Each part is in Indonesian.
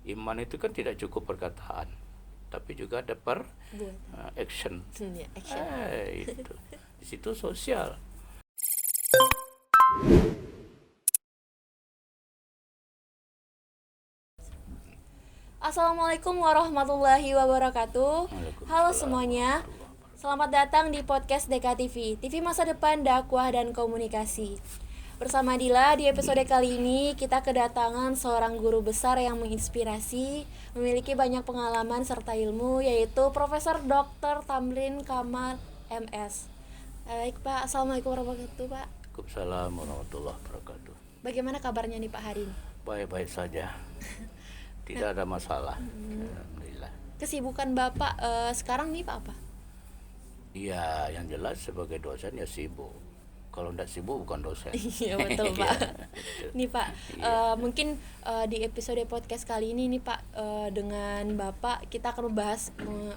Iman itu kan tidak cukup perkataan, tapi juga ada action. Action. Itu di situ sosial. Assalamualaikum warahmatullahi wabarakatuh. Halo semuanya, selamat datang di podcast DKTV, TV Masa Depan Dakwah dan Komunikasi. Bersama Dila, di episode kali ini kita kedatangan seorang guru besar yang menginspirasi, memiliki banyak pengalaman serta ilmu, yaitu Profesor Dr. Tamrin Kamal MS. Baik Pak, Assalamualaikum warahmatullahi wabarakatuh Pak. Waalaikumsalam warahmatullahi wabarakatuh. Bagaimana kabarnya nih Pak hari ini? Baik-baik saja. Tidak ada masalah. Alhamdulillah. Kesibukan Bapak sekarang nih Pak apa? Iya, yang jelas sebagai dosen ya sibuk. Kalau tidak sibuk bukan dosen. Iya betul Pak. Nih Pak, mungkin di episode podcast kali ini nih Pak, dengan Bapak kita akan membahas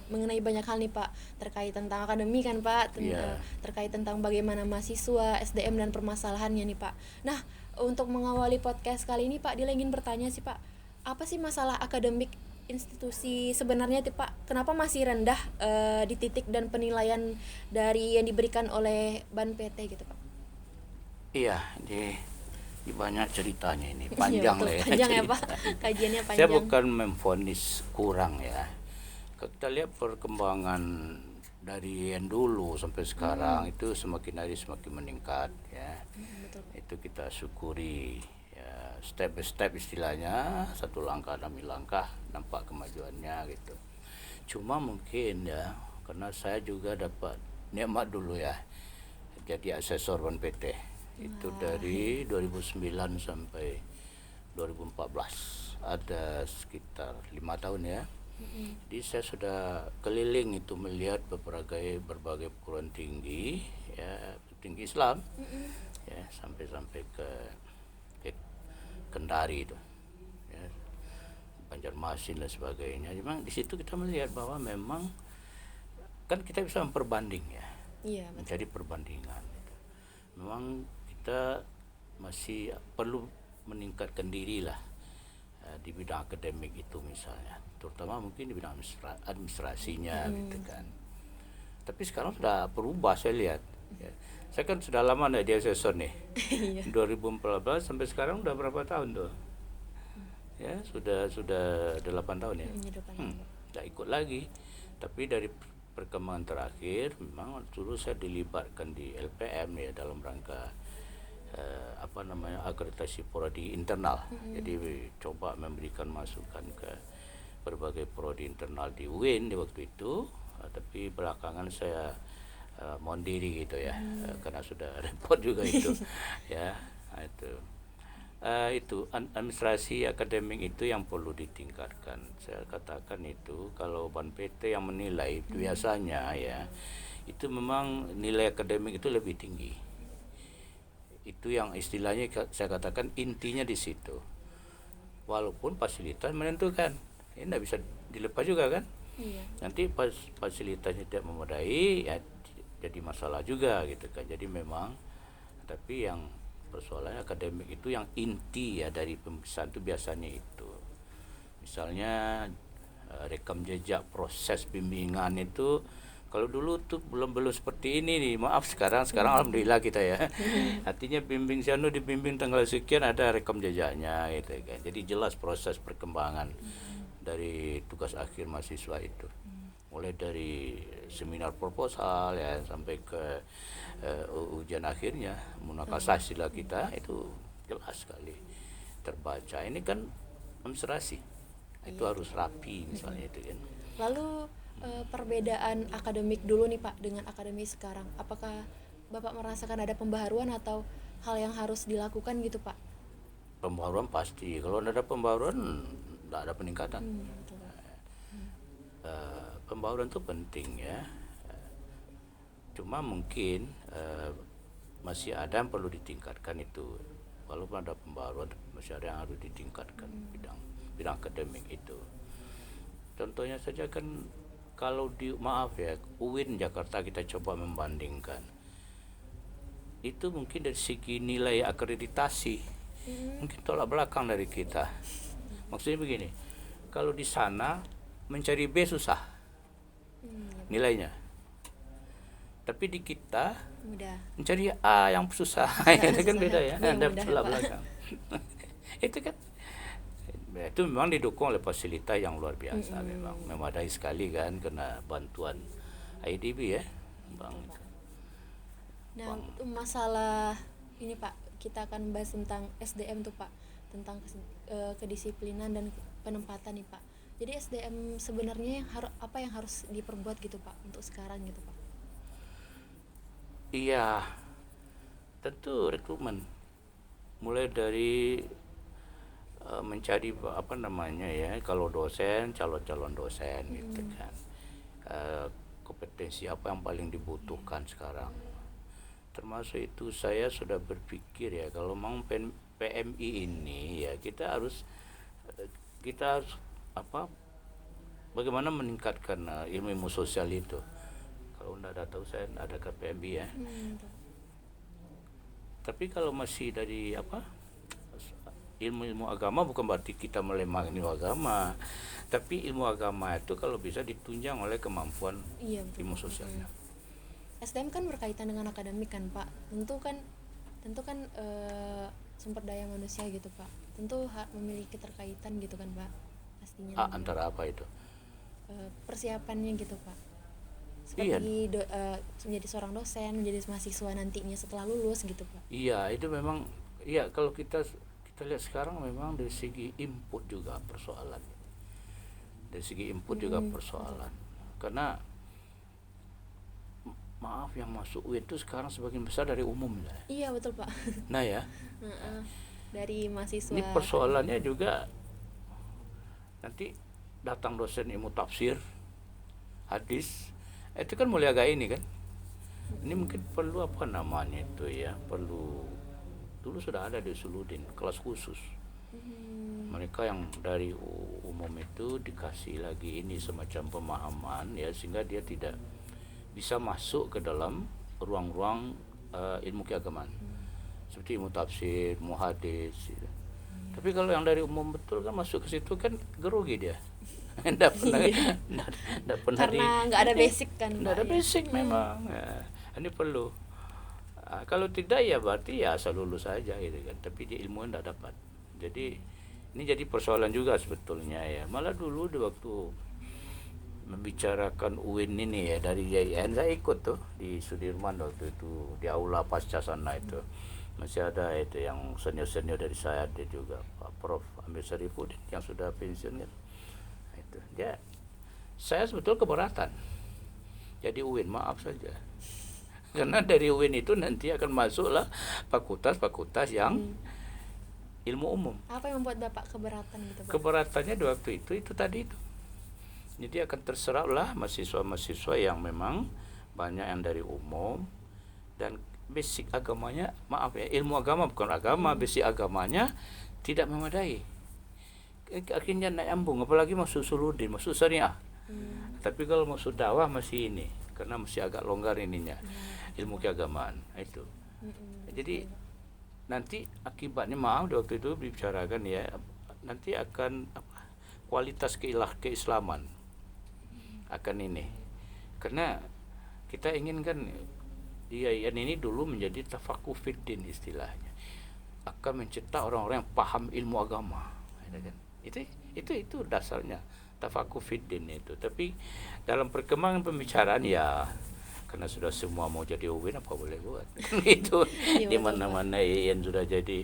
mengenai banyak hal nih Pak, terkait tentang akademi kan Pak, terkait tentang bagaimana mahasiswa, SDM dan permasalahannya nih Pak. Nah, untuk mengawali podcast kali ini Pak, Dila ingin bertanya sih Pak, apa sih masalah akademik institusi sebenarnya tuh Pak? Kenapa masih rendah di titik dan penilaian dari yang diberikan oleh Ban PT gitu Pak? Iya, ini banyak ceritanya ini, panjang lah ya. Panjang ya Pak, kajiannya panjang. Saya bukan memvonis kurang ya. Kalau kita lihat perkembangan dari yang dulu sampai sekarang itu semakin hari semakin meningkat ya. Betul. Itu kita syukuri ya, step by step istilahnya, satu langkah demi langkah nampak kemajuannya gitu. Cuma mungkin ya, karena saya juga dapat nikmat dulu ya jadi asesor Ban PT. Itu dari 2009 sampai 2014, ada sekitar 5 tahun ya. Jadi saya sudah keliling itu melihat berbagai perguruan tinggi ya, tinggi Islam ya, sampai ke Kendari itu ya, Banjarmasin dan sebagainya. Memang di situ kita melihat bahwa memang kan kita bisa memperbanding ya, menjadi perbandingan gitu. Memang kita masih perlu meningkatkan diri lah di bidang akademik itu misalnya, terutama mungkin di bidang administrasinya gitu kan. Tapi sekarang sudah berubah saya lihat ya. Saya kan sudah lama nih di asesor nih. 2014 sampai sekarang udah berapa tahun tuh? Ya, sudah 8 tahun ya. Tidak ikut lagi. Tapi dari perkembangan terakhir memang dulu saya dilibatkan di LPM ya, dalam rangka akreditasi prodi internal. Jadi coba memberikan masukan ke berbagai prodi internal di UIN di waktu itu, tapi belakangan saya mohon diri gitu ya, karena sudah repot juga itu ya. Itu administrasi akademik itu yang perlu ditingkatkan. Saya katakan itu kalau Ban PT yang menilai biasanya ya, itu memang nilai akademik itu lebih tinggi. Itu yang istilahnya saya katakan intinya di situ. Walaupun fasilitas menentukan, ini tidak bisa dilepas juga kan. Nanti fasilitasnya tidak memadai ya, jadi masalah juga gitu kan. Jadi memang, tapi yang persoalannya akademik itu yang inti ya dari pemeriksaan itu biasanya itu. Misalnya rekam jejak proses bimbingan itu, kalau dulu tuh belum seperti ini nih, maaf sekarang alhamdulillah kita ya. Artinya bimbing Sianu dibimbing tanggal sekian ada rekam jejaknya gitu kan. Jadi jelas proses perkembangan dari tugas akhir mahasiswa itu. Mulai dari seminar proposal ya sampai ke ujian akhirnya, munakasah sila kita itu jelas sekali terbaca. Ini kan administrasi. Itu harus rapi misalnya itu kan. Lalu perbedaan akademik dulu nih Pak dengan akademik sekarang, apakah Bapak merasakan ada pembaharuan atau hal yang harus dilakukan gitu Pak? Pembaharuan pasti, kalau tidak ada pembaharuan tidak ada peningkatan. Pembaharuan itu penting ya, cuma mungkin masih ada yang perlu ditingkatkan itu. Walaupun ada pembaharuan, masih ada yang harus ditingkatkan bidang akademik itu. Contohnya saja kan, kalau UIN Jakarta kita coba membandingkan, itu mungkin dari segi nilai akreditasi mungkin tolak belakang dari kita. Maksudnya begini, kalau di sana mencari B susah nilainya. Tapi di kita Mudah. mencari A yang susah. Itu kan Susah. beda ya. Yang Ada mudah, belak Pak. belakang. Itu kan itu memang didukung oleh fasilitas yang luar biasa, memang memadai sekali kan, kena bantuan IDB ya, Bang. Nah, untuk masalah ini Pak, kita akan bahas tentang SDM tuh Pak, tentang kedisiplinan dan penempatan nih Pak. Jadi SDM sebenarnya apa yang harus diperbuat gitu Pak untuk sekarang gitu Pak? Iya, tentu rekrutmen, mulai dari mencari apa namanya ya, kalau dosen, calon dosen gitu kan, kompetensi apa yang paling dibutuhkan sekarang. Termasuk itu saya sudah berpikir ya, kalau mau PMI ini ya kita harus apa, bagaimana meningkatkan ilmu sosial itu. Kalau tidak ada tahu saya ada ke PMI ya. Tapi kalau masih dari apa, ilmu agama, bukan berarti kita melemahkan ilmu agama, tapi ilmu agama itu kalau bisa ditunjang oleh kemampuan ilmu sosialnya. SDM kan berkaitan dengan akademik kan Pak, tentu kan sumber daya manusia gitu Pak, tentu memiliki keterkaitan gitu kan Pak, pastinya. Antara apa itu? Persiapannya gitu Pak, seperti menjadi seorang dosen, menjadi mahasiswa nantinya setelah lulus gitu Pak. Iya, itu memang iya, kalau kita lihat sekarang memang dari segi input juga persoalan. Dari segi input juga persoalan. Karena maaf, yang masuk UIN itu sekarang sebagian besar dari umum ya. Iya betul Pak. Nah ya, dari mahasiswa. ini persoalannya juga nanti datang dosen ilmu tafsir, hadis, itu kan mulai agak ini kan. Ini mungkin perlu apa namanya itu ya, perlu, dulu sudah ada di Suludin kelas khusus. Mereka yang dari umum itu dikasih lagi ini semacam pemahaman ya, sehingga dia tidak bisa masuk ke dalam ruang-ruang ilmu keagamaan seperti ilmu tafsir, ilmu hadis gitu. Tapi kalau yang dari umum betul kan masuk ke situ kan grogi dia. Enggak pernah karena nggak ada basic kan. Nggak ada basic memang ya. Ini perlu. Kalau tidak ya berarti ya asal lulus saja gitu kan, tapi di ilmu enggak dapat. Jadi ini jadi persoalan juga sebetulnya ya. Malah dulu di waktu membicarakan UIN ini ya, dari YIN saya ikut tuh di Sudirman waktu itu, di aula pasca sana itu. Masih ada itu yang senior dari saya, ada juga Pak Prof Amir Syarifuddin yang sudah pensiun kan. Itu dia, saya sebetulnya keberatan jadi UIN, maaf saja. Karena dari UIN itu nanti akan masuklah fakultas yang ilmu umum. Apa yang membuat Bapak keberatan gitu Pak? Keberatannya di waktu itu tadi itu. Jadi akan terseraplah mahasiswa-mahasiswa yang memang banyak yang dari umum dan basic agamanya, maaf ya, ilmu agama bukan agama, basic agamanya tidak memadai. Akhirnya naik ambung, apalagi masuk Suludin, masuk syariah. Tapi kalau masuk dakwah masih ini, karena masih agak longgar ininya, ilmu keagamaan itu. Jadi nanti akibatnya, maaf di waktu itu dibicarakan ya, nanti akan kualitas keislaman akan ini, karena kita inginkan IAIN ini dulu menjadi tafakuh fiddin istilahnya, akan mencetak orang-orang yang paham ilmu agama, itu dasarnya tafakuh fiddin itu. Tapi dalam perkembangan pembicaraan ya, karena sudah semua mau jadi UIN, apa boleh buat itu. Di mana-mana IAIN sudah jadi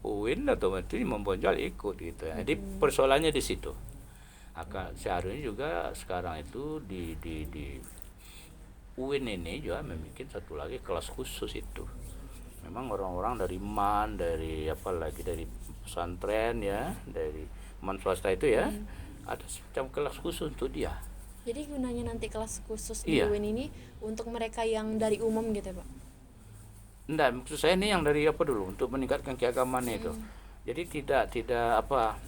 UIN, otomatis membonjol ikut gitu ya. Jadi persoalannya di situ. Seharusnya juga sekarang itu di UIN ini juga membuat satu lagi kelas khusus itu. Memang orang-orang dari MAN, dari apalagi dari pesantren ya, dari MAN swasta itu ya, ada semacam kelas khusus untuk dia. Jadi gunanya nanti kelas khusus di UIN ini untuk mereka yang dari umum gitu ya Pak? Enggak, maksud saya ini yang dari apa dulu, untuk meningkatkan keagamaan itu. Jadi tidak apa,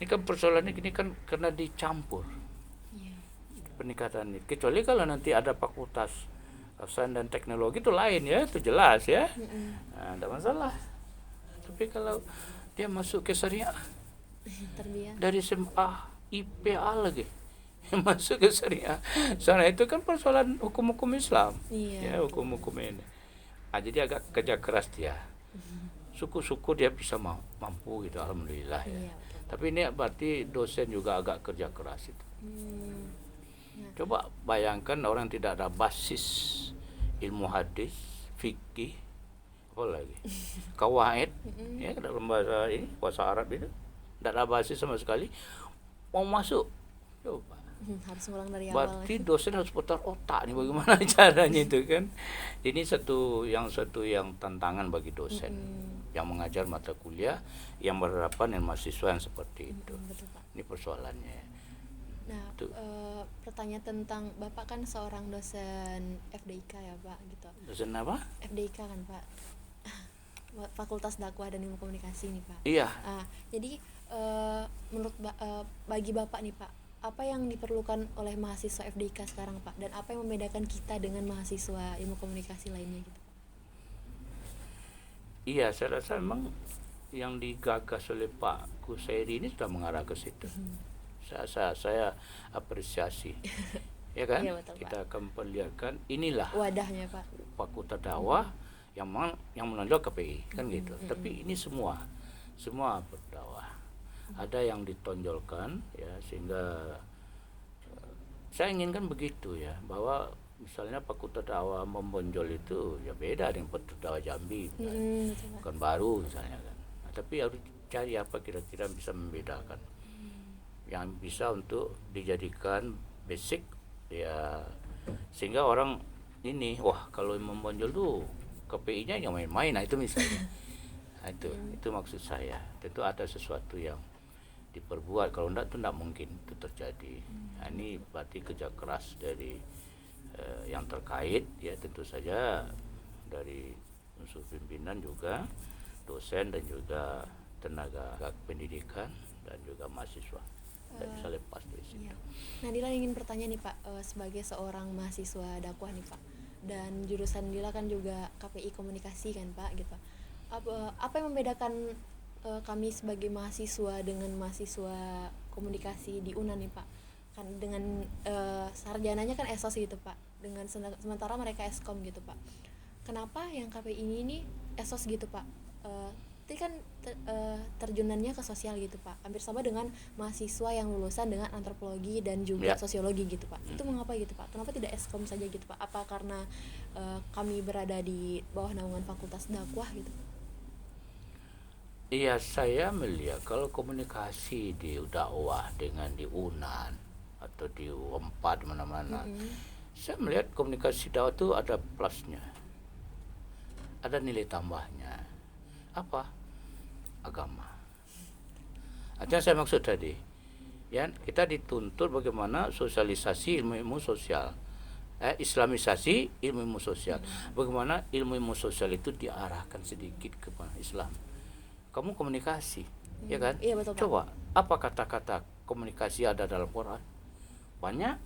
ini kan persoalannya gini kan, karena dicampur peningkatan ini. Kecuali kalau nanti ada fakultas sains dan teknologi itu lain ya, itu jelas ya, tidak masalah. Tapi kalau dia masuk ke syariah dari SMA IPA lagi masuk ke syariah. Sana itu kan persoalan hukum-hukum Islam, Iya, ya hukum-hukum ini. Jadi agak kerja keras dia. Syukur-syukur dia bisa mampu gitu, alhamdulillah ya. Iya, betul. Tapi ini berarti dosen juga agak kerja keras itu. Coba bayangkan orang tidak ada basis ilmu hadis, fikih, apa lagi, kawaid, ya dalam bahasa Arab itu tidak ada basis sama sekali, mau masuk, coba. Harus ngulang dari awal. Berarti dosen harus putar otak nih bagaimana caranya itu kan. Ini satu yang tantangan bagi dosen yang mengajar mata kuliah yang berhadapan dengan mahasiswa yang seperti itu. Betul, Pak. Ini persoalannya. Nah, pertanyaan tentang Bapak kan seorang dosen FDIK ya Pak gitu. Dosen apa? FDIK kan Pak. Fakultas Dakwah dan Ilmu Komunikasi nih Pak. Iya. Jadi menurut bagi Bapak nih Pak, apa yang diperlukan oleh mahasiswa FDIK sekarang Pak, dan apa yang membedakan kita dengan mahasiswa ilmu komunikasi lainnya gitu? Iya, saya rasa memang yang digagas oleh Pak Kusairi ini sudah mengarah ke situ. Saya apresiasi. Ya kan? Iya, betul, kita akan perlihatkan inilah wadahnya Pak. Fakultas Dakwah yang menonjol KPI kan gitu. Tapi ini semua berdakwah. Ada yang ditonjolkan ya, sehingga saya inginkan begitu ya, bahwa misalnya Fakultas Dakwah membonjol itu ya beda dengan Fakultas Dakwah Jambi, bukan baru misalnya kan. Nah, tapi harus cari apa kira-kira bisa membedakan, yang bisa untuk dijadikan basic ya, sehingga orang ini wah kalau membonjol tuh KPI-nya yang main-main. Nah itu misalnya. Nah, itu maksud saya. Tentu ada sesuatu yang diperbuat, kalau enggak itu enggak mungkin itu terjadi. Nah, ini berarti kerja keras dari yang terkait ya, tentu saja dari unsur pimpinan juga, dosen dan juga tenaga pendidikan dan juga mahasiswa. Tidak bisa lepas dari situ. Iya. Nah, Dila ingin bertanya nih Pak, sebagai seorang mahasiswa dakwah nih Pak, dan jurusan Dila kan juga KPI komunikasi kan Pak gitu. Apa yang membedakan kami sebagai mahasiswa dengan mahasiswa komunikasi di UNAN nih Pak? Kan dengan sarjananya kan esos gitu Pak, dengan sementara mereka eskom gitu Pak. Kenapa yang KPI ini nih esos gitu Pak? Itu kan terjunannya ke sosial gitu Pak, hampir sama dengan mahasiswa yang lulusan dengan antropologi dan juga sosiologi gitu Pak. Itu mengapa gitu Pak? Kenapa tidak eskom saja gitu Pak? Apa karena kami berada di bawah naungan Fakultas Dakwah gitu? Iya, saya melihat kalau komunikasi di dakwah dengan di UNAN atau di U4 di mana-mana, saya melihat komunikasi dakwah itu ada plusnya, ada nilai tambahnya. Apa? Agama. Artinya saya maksud tadi, ya kita dituntut bagaimana sosialisasi ilmu-ilmu sosial, islamisasi ilmu-ilmu sosial. Bagaimana ilmu-ilmu sosial itu diarahkan sedikit ke Islam. Kamu komunikasi, ya kan? Iya, betul, Pak. Coba apa kata-kata komunikasi ada dalam Quran? Banyak.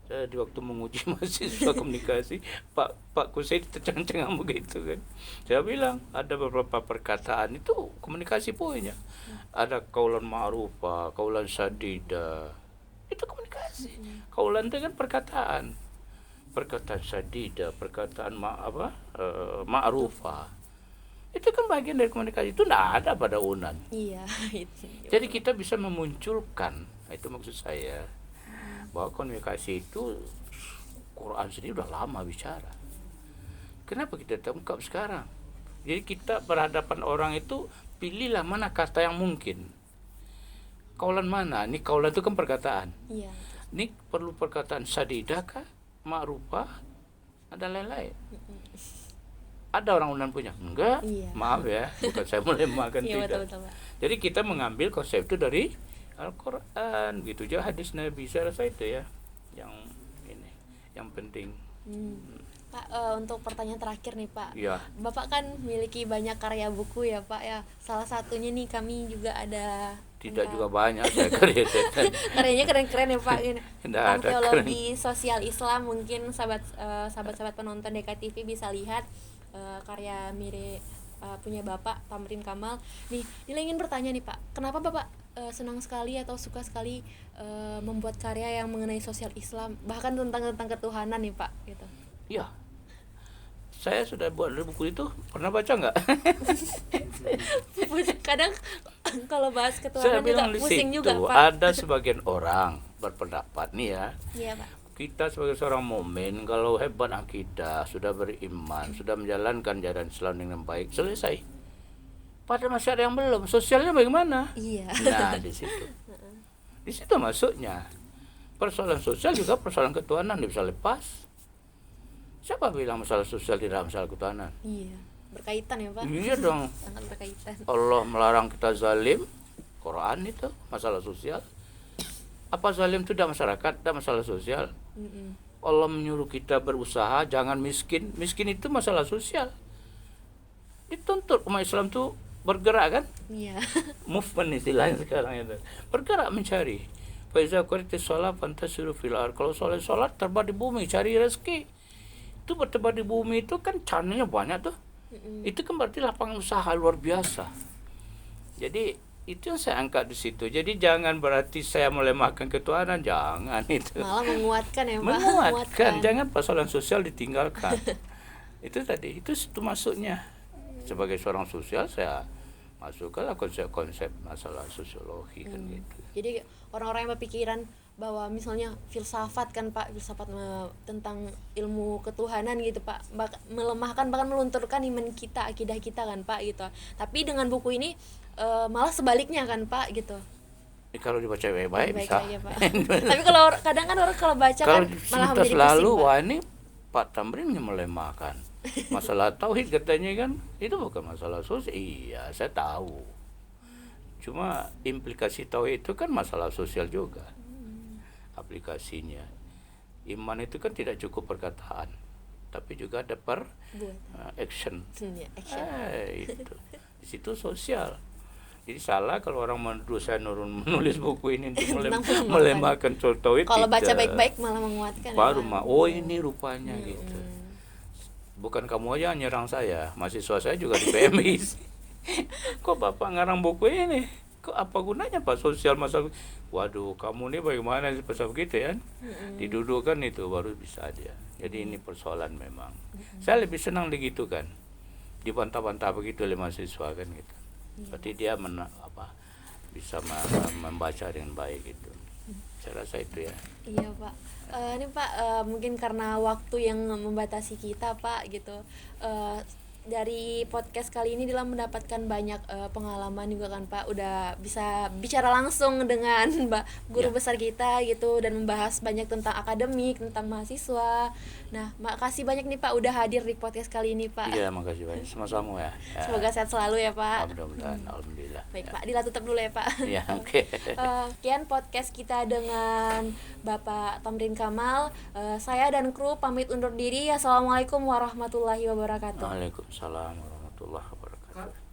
Di waktu menguji mahasiswa komunikasi, Pak Kusai tercengang begitu kan. Saya bilang ada beberapa perkataan itu komunikasi poinnya. Ada kaulan ma'rufah, kaulan sadida. Itu komunikasi. Kaulan itu kan perkataan sadida, perkataan ma'rufah. Itu kan bagian dari komunikasi, itu tidak ada pada UNAN. Iya, itu. Jadi kita bisa memunculkan, itu maksud saya, bahwa komunikasi itu Quran sendiri udah lama bicara. Kenapa kita terungkap sekarang? Jadi kita berhadapan orang itu, pilihlah mana kata yang mungkin. Kaulan mana? Ini kaulan itu kan perkataan. Iya. Ini perlu perkataan sadidah kah, ma'rufah, ada lain-lain. Ada orang UNAN punya? Enggak. Iya. Maaf ya, bukan saya melemahkan, Iya, tidak. betul, Pak. Jadi kita mengambil konsep itu dari Al-Quran, gitu aja hadis Nabi. Saya rasa itu ya yang penting. Pak, untuk pertanyaan terakhir nih Pak. Ya. Bapak kan memiliki banyak karya buku ya Pak ya. Salah satunya nih kami juga ada. Tidak juga banyak saya karya. Karyanya keren-keren ya Pak. Tentang ada teologi sosial Islam, mungkin sahabat-sahabat penonton DKTV bisa lihat karya punya Bapak Tamrin Kamal. Nih, Nila ingin bertanya nih Pak, kenapa Bapak senang sekali atau suka sekali membuat karya yang mengenai sosial Islam, bahkan tentang ketuhanan nih Pak gitu. Iya. Saya sudah buat buku itu, pernah baca nggak? Kadang kalau bahas Saya ketuhanan juga bilang di pusing situ juga Pak. ada sebagian orang berpendapat nih ya. Iya Pak. Kita sebagai seorang mukmin kalau hebat akidah, sudah beriman, sudah menjalankan jalan Islam dengan baik, selesai. Padahal masih ada yang belum. Sosialnya bagaimana? Iya. Nah, di situ. Di situ masuknya. Persoalan sosial juga persoalan ketuhanan bisa lepas. Siapa bilang masalah sosial tidak masalah ketuhanan? Iya, berkaitan ya Pak. Iya dong. Sangat berkaitan. Allah melarang kita zalim. Quran itu masalah sosial. Apa zalim itu tidak masyarakat, tidak masalah sosial. Allah menyuruh kita berusaha, jangan miskin. Miskin itu masalah sosial. Dituntut umat Islam itu bergerak kan? Iya. Movement istilahnya sekarang itu. Bergerak mencari. Faiza quritis shalah fantasiru fil ardh. Kalau sholat terbar di bumi, cari rezeki. Itu bertebar di bumi itu kan channelnya banyak tuh. Itu kan berarti lapangan usaha luar biasa. Jadi itu yang saya angkat di situ. Jadi jangan berarti saya melemahkan ketuhanan, jangan itu. Malah menguatkan ya Pak. Menguatkan, jangan persoalan sosial ditinggalkan. Itu tadi, itu masuknya. Sebagai seorang sosial saya masukkanlah konsep-konsep masalah sosiologi kan gitu. Jadi orang-orang yang berpikiran bahwa misalnya filsafat kan Pak, filsafat tentang ilmu ketuhanan gitu Pak, melemahkan bahkan melunturkan iman kita, akidah kita kan Pak gitu. Tapi dengan buku ini malah sebaliknya kan Pak gitu. Kalau dibaca baik-baik bisa. Aja, Pak. Tapi kalau kadang kan orang kalau baca kan malah menjadi pusing. Lalu Pak. Wah ini Pak Tamrin yang melemahkan. Masalah tauhid katanya kan itu bukan masalah sosial. Iya, saya tahu. Cuma implikasi tauhid itu kan masalah sosial juga. Aplikasinya. Iman itu kan tidak cukup perkataan, tapi juga ada action. Action. Itu. Di situ sosial. Jadi salah kalau orang menuduh saya menulis buku ini untuk melemahkan tauhid. Kalau baca baik-baik malah menguatkan. Baru ini rupanya gitu. Bukan kamu aja yang nyerang saya, mahasiswa saya juga di PMI. Kok Bapak ngarang buku ini? Kok apa gunanya Pak sosial masa? Waduh, kamu nih bagaimana pasal begitu ya? Didudukkan itu baru bisa dia. Jadi ini persoalan memang. Saya lebih senang begitu kan. Dibantah-bantah begitu oleh mahasiswa kan gitu. Berarti dia bisa membaca dengan baik gitu. Saya rasa itu ya. Iya Pak. Ini Pak mungkin karena waktu yang membatasi kita Pak gitu. Dari podcast kali ini Dila mendapatkan banyak pengalaman juga kan Pak, udah bisa bicara langsung dengan guru besar kita gitu dan membahas banyak tentang akademik, tentang mahasiswa. Nah, makasih banyak nih Pak udah hadir di podcast kali ini Pak. Iya, makasih banyak. Sama-sama ya. Semoga sehat selalu ya Pak. Mudah-mudahan, alhamdulillah. Baik Pak, Dila tutup dulu ya Pak. Iya, oke. Sekian podcast kita dengan Bapak Tamrin Kamal. Saya dan kru pamit undur diri. Assalamualaikum warahmatullahi wabarakatuh. Waalaikumsalam warahmatullahi wabarakatuh.